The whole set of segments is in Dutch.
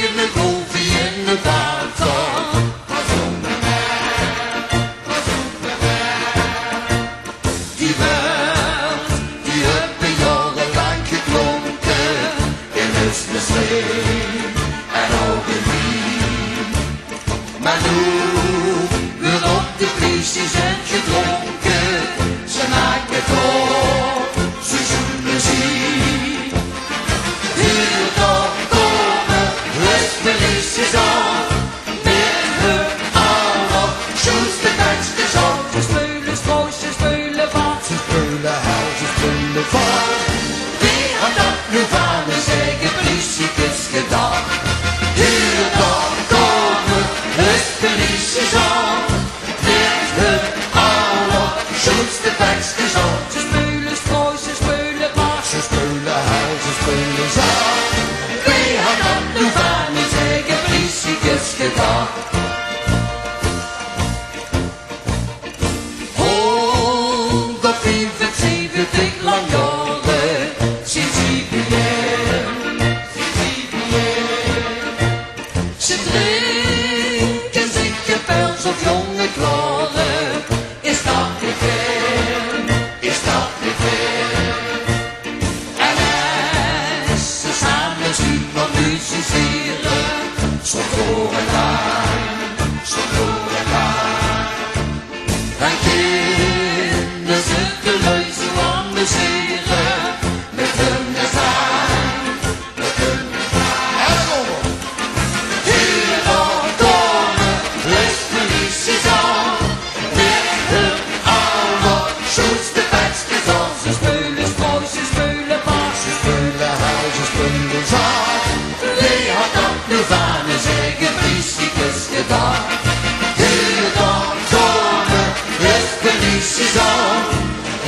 in de golf in het water. Die werd, die heb ik jarenlang geklonken in het museum en ook in Wien. Maar nu wordt op de feestjes en gedronken, ze maken toch seizoenmuziek. Hier dan komen huisbeliefjes aan, met hun allerschoonste teksten zo. Ze spelen stroos, ze spelen vaart, ze spelen huil, ze spelen vaart. Wie had dat nu van de zeggen politiekes gedaan? Hier dan komen huisbeliefjes aan, met hun allerschoonste teksten zo. Ze spelen stroos, ze spelen vaart, ze spelen huil, ze spelen zacht. Wie had dat nu van de zeggen politiekes gedaan? 175 lang jaren sinds IBM. Ze drinken zich gepels of jonge klaren. Is dat niet ver? Is dat niet ver? En als ze samen zien van musiceren, zo voor elkaar, zo voor elkaar. Dan kunnen ze de leuzen amuseren met hun gezang, met hun gezang. Hier dan komen lespolities aan, met hun allerschoonste teksten zo. Ze spelen sproos, ze spelen paas, ze spelen huil, ze spelen zacht. Wie had dat nu van een zeggen politicus gedaan? Hier dan komen lespolities aan,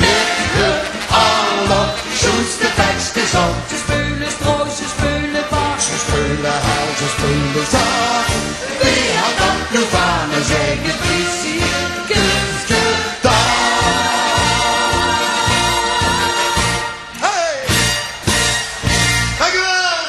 met hun allerschoonste teksten zo. Ze spelen stroos, ze spelen paas, ze spelen huil, ze spelen zacht. Wie had dat nu van een zeggen politicus gedaan? Hey! Dankjewel!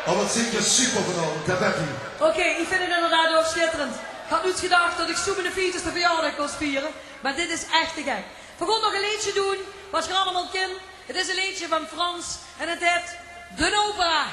Oh, wat zingt je super vanavond, dat weet je. Oké, ik vind het inderdaad ook schitterend. Ik had niet gedacht dat ik zo met de fiets de verjaardag kon vieren, maar dit is echt te gek. We gaan nog een liedje doen, wat je allemaal kent. Het is een liedje van Frans en het heet De Opera.